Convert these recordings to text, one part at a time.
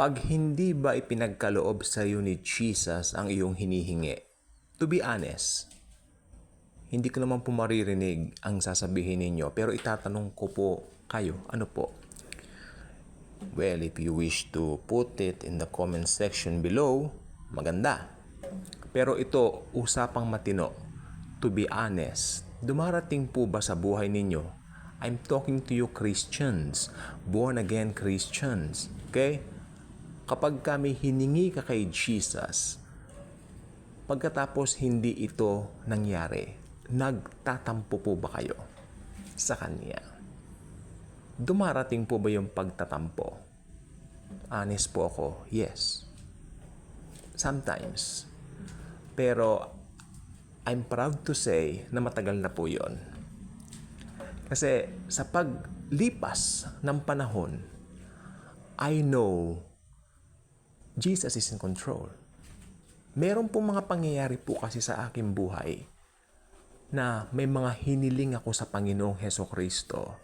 Pag hindi ba ipinagkaloob sa iyo ni Jesus ang iyong hinihingi, to be honest, hindi ko naman po maririnig ang sasabihin ninyo, pero itatanong ko po kayo, ano po? Well, if you wish to put it in the comment section below, maganda. Pero ito, usapang matino. To be honest, dumarating po ba sa buhay ninyo? I'm talking to you Christians, born again Christians. Okay? Kapag kami hiningi ka kay Jesus, pagkatapos hindi ito nangyari, nagtatampo po ba kayo sa Kanya? Dumarating po ba yung pagtatampo? Honest po ako, yes. Sometimes. Pero I'm proud to say na matagal na po yon. Kasi sa paglipas ng panahon, I know Jesus is in control. Meron po mga pangyayari po kasi sa aking buhay na may mga hiniling ako sa Panginoong Hesukristo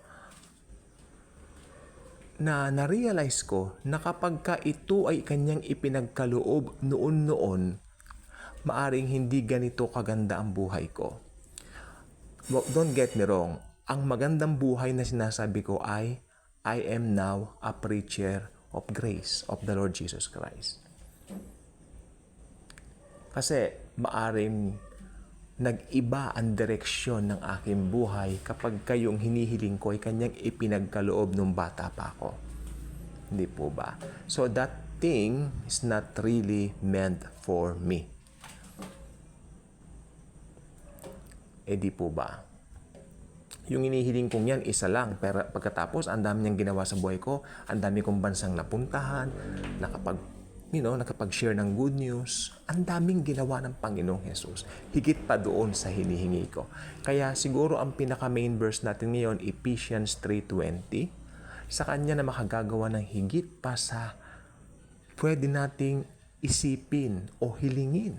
na na-realize ko na kapag ka ito ay kanyang ipinagkaloob noon-noon, maaring hindi ganito kaganda ang buhay ko. Don't get me wrong, ang magandang buhay na sinasabi ko ay I am now a preacher of grace of the Lord Jesus Christ. Kasi maaring nag-iba ang direksyon ng aking buhay kapag kayong hinihiling ko ay kanyang ipinagkaloob nung bata pa ako. Hindi po ba? So that thing is not really meant for me. Di po ba? Yung hinihiling kong yan, isa lang. Pero pagkatapos, ang dami niyang ginawa sa buhay ko, ang dami kong bansang napuntahan, nakapag-share ng good news. Ang daming ginawa ng Panginoong Jesus. Higit pa doon sa hinihingi ko. Kaya siguro ang pinaka-main verse natin ngayon, Ephesians 3:20, sa Kanya na makagagawa ng higit pa sa pwede nating isipin o hilingin.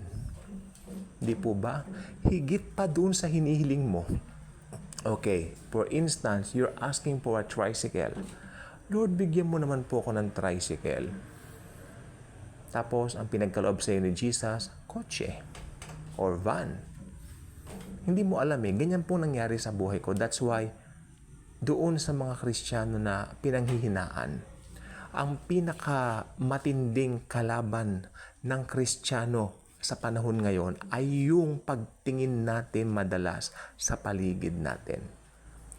Di po ba? Higit pa doon sa hinihiling mo. Okay, for instance, you're asking for a tricycle. Lord, bigyan mo naman po ako ng tricycle. Tapos, ang pinagkaloob sa iyo ni Jesus, kotse or van. Hindi mo alam ganyan po nangyari sa buhay ko. That's why, doon sa mga Kristiyano na pinanghihinaan, ang pinakamatinding kalaban ng Kristiyano sa panahon ngayon ay yung pagtingin natin madalas sa paligid natin.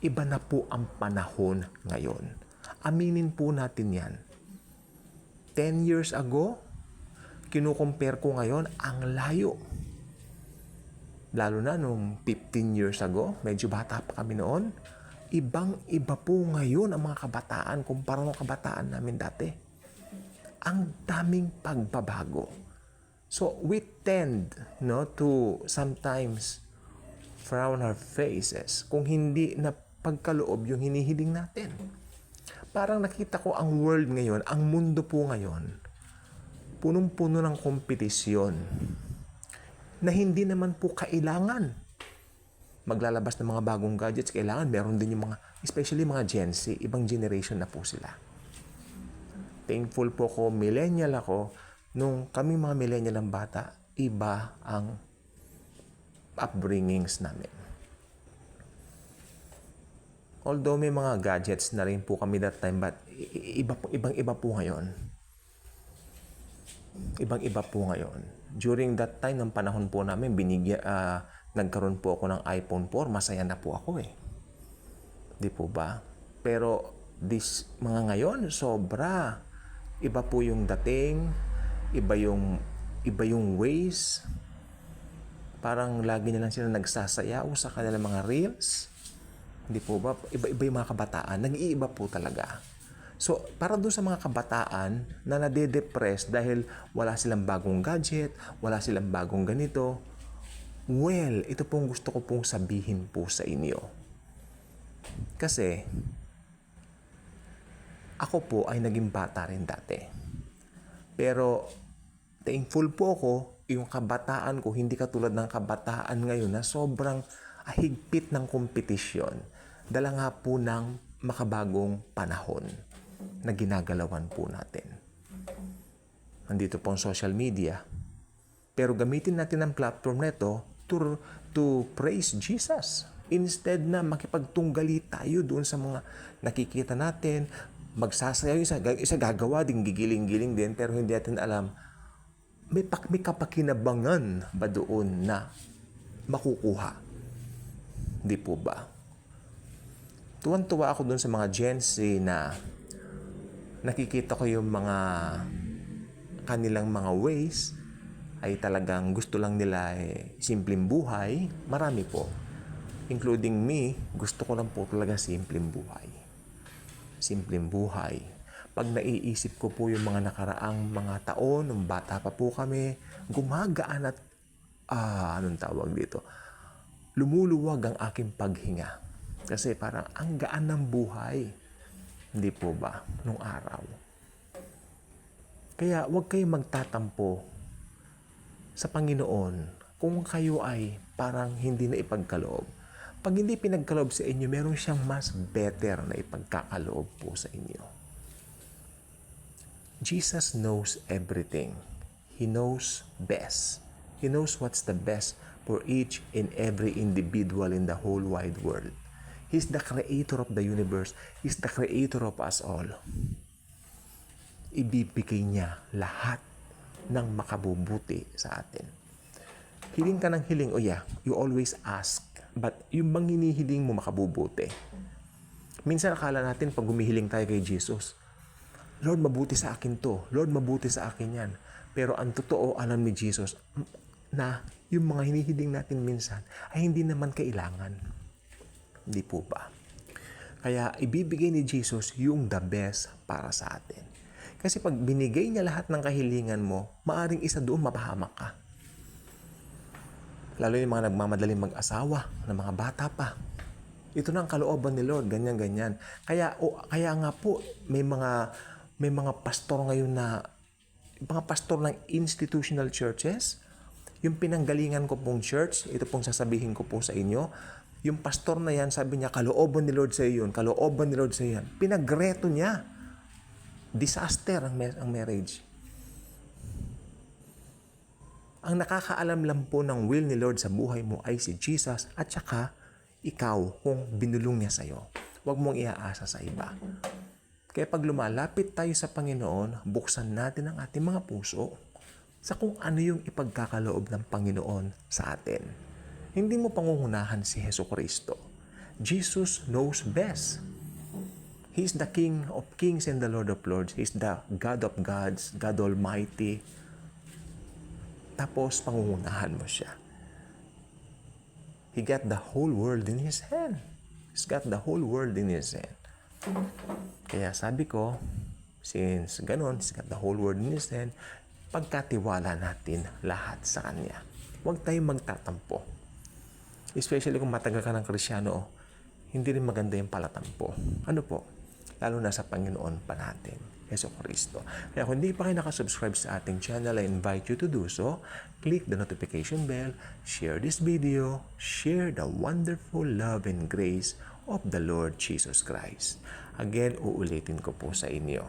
Iba na po ang panahon ngayon. Aminin po natin yan. 10 years ago, kinukompare ko ngayon, ang layo. Lalo na nung 15 years ago, medyo bata pa kami noon, ibang-iba po ngayon ang mga kabataan kumpara ng kabataan namin dati. Ang daming pagbabago. So we tend to sometimes frown our faces kung hindi na pagkaloob yung hinihiling natin. Parang nakita ko ang world ngayon, ang mundo po ngayon, punong-puno ng kompetisyon na hindi naman po kailangan maglalabas ng mga bagong gadgets. Kailangan meron din yung mga, especially mga Gen Z, ibang generation na po sila. Thankful po ko, millennial ako. Nung kami mga millennial ng bata, iba ang upbringings namin. Although may mga gadgets na rin po kami that time, but ibang-iba po ngayon. Ibang-iba po ngayon. During that time, ng panahon po namin, nagkaroon po ako ng iPhone 4, masaya na po ako Di po ba? Pero mga ngayon, sobra. Iba po yung dating, iba yung ways. Parang lagi na lang sila nagsasayaw sa kanilang mga reels. Hindi po ba? Iba yung mga kabataan. Nag-iiba po talaga. So, para doon sa mga kabataan na nade-depress dahil wala silang bagong gadget, wala silang bagong ganito, well, ito pong gusto ko pong sabihin po sa inyo. Kasi, ako po ay naging bata rin dati. Pero, thankful po ako, yung kabataan ko, hindi katulad ng kabataan ngayon na sobrang higpit ng kompetisyon. Dala nga po ng makabagong panahon na ginagalawan po natin. Nandito po ang social media. Pero gamitin natin ang platform nito to praise Jesus. Instead na makipagtunggali tayo doon sa mga nakikita natin, magsasayaw isa gagawa din, gigiling-giling din, pero hindi natin alam, may kapakinabangan ba doon na makukuha? Di po ba? Tuwan-tuwa ako doon sa mga Gen Z na nakikita ko yung mga kanilang mga ways ay talagang gusto lang nila simpleng buhay. Marami po. Including me, gusto ko lang po talaga simpleng buhay. Simpleng buhay. Pag naiisip ko po yung mga nakaraang mga taon, nung bata pa po kami, gumagaan at, anong tawag dito? Lumuluwag ang aking paghinga. Kasi parang ang gaan ng buhay. Hindi po ba? Nung araw. Kaya huwag kayong magtatampo sa Panginoon kung kayo ay parang hindi na ipagkaloob. Pag hindi pinagkaloob sa inyo, meron siyang mas better na ipagkakaloob po sa inyo. Jesus knows everything. He knows best. He knows what's the best for each and every individual in the whole wide world. He's the creator of the universe. He's the creator of us all. Ibibigay niya lahat ng makabubuti sa atin. Hiling ka ng hiling, you always ask. But yung bang hinihiling mo makabubuti? Minsan akala natin pag humihiling tayo kay Jesus, Lord, mabuti sa akin to. Lord, mabuti sa akin yan. Pero ang totoo, alam ni Jesus na yung mga hinihiling natin minsan ay hindi naman kailangan. Hindi po ba? Kaya ibibigay ni Jesus yung the best para sa atin. Kasi pag binigay niya lahat ng kahilingan mo, maaring isa doon mapahamak ka. Lalo yung mga nagmamadaling mag-asawa, ng mga bata pa. Ito na ang kalooban ni Lord, ganyan-ganyan. Kaya nga po, may mga pastor ngayon na, mga pastor ng institutional churches, yung pinanggalingan ko pong church, ito pong sasabihin ko po sa inyo, yung pastor na yan, sabi niya, kalooban ni Lord sa iyo yun, kalooban ni Lord sa iyo yan. Pinagreto niya. Disaster ang marriage. Ang nakakaalam lang po ng will ni Lord sa buhay mo ay si Jesus at saka ikaw kung binulong niya sa iyo. Huwag mong iaasa sa iba. Kaya pag lumalapit tayo sa Panginoon, buksan natin ang ating mga puso sa kung ano yung ipagkakaloob ng Panginoon sa atin. Hindi mo pangungunahan si Jesucristo. Jesus knows best. He's the King of Kings and the Lord of Lords. He's the God of gods, God Almighty. Tapos, pangungunahan mo siya. He got the whole world in His hand. He's got the whole world in His hand. Kaya sabi ko, since ganon, He's got the whole world in His hand, pagkatiwala natin lahat sa Kanya. Huwag tayong magtatampo. Especially kung matagal ka ng Kristyano, hindi rin maganda yung palatampo. Ano po? Lalo na sa Panginoon pa natin, Jesucristo. Kaya kung hindi pa kayo nakasubscribe sa ating channel, I invite you to do so. Click the notification bell, share this video, share the wonderful love and grace of the Lord Jesus Christ. Again, uulitin ko po sa inyo.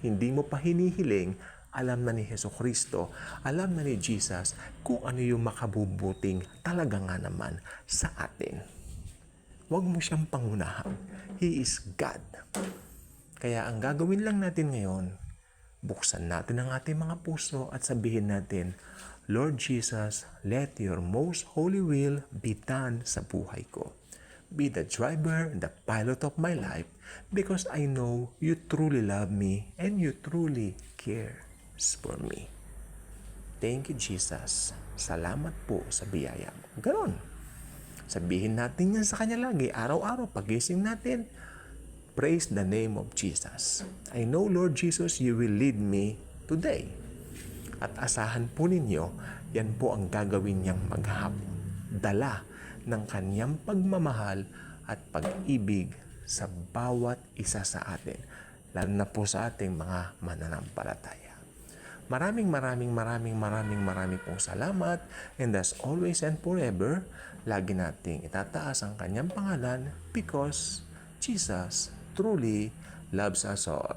Hindi mo pa hinihiling, alam na ni Jesucristo, alam na ni Jesus kung ano yung makabubuting talaga nga naman sa atin. Huwag mo siyang pangunahan. He is God. Kaya ang gagawin lang natin ngayon, buksan natin ang ating mga puso at sabihin natin, Lord Jesus, let your most holy will be done sa buhay ko. Be the driver and the pilot of my life because I know you truly love me and you truly cares for me. Thank you, Jesus. Salamat po sa biyaya mo. Ganon. Sabihin natin yan sa Kanya lagi, araw-araw, pagising natin, praise the name of Jesus. I know, Lord Jesus, you will lead me today. At asahan po ninyo, yan po ang gagawin niyang maghapon. Dala ng Kanyang pagmamahal at pag-ibig sa bawat isa sa atin, lalo na po sa ating mga mananampalataya. Maraming pong salamat, and as always and forever, lagi nating itataas ang Kanyang pangalan because Jesus truly loves us all.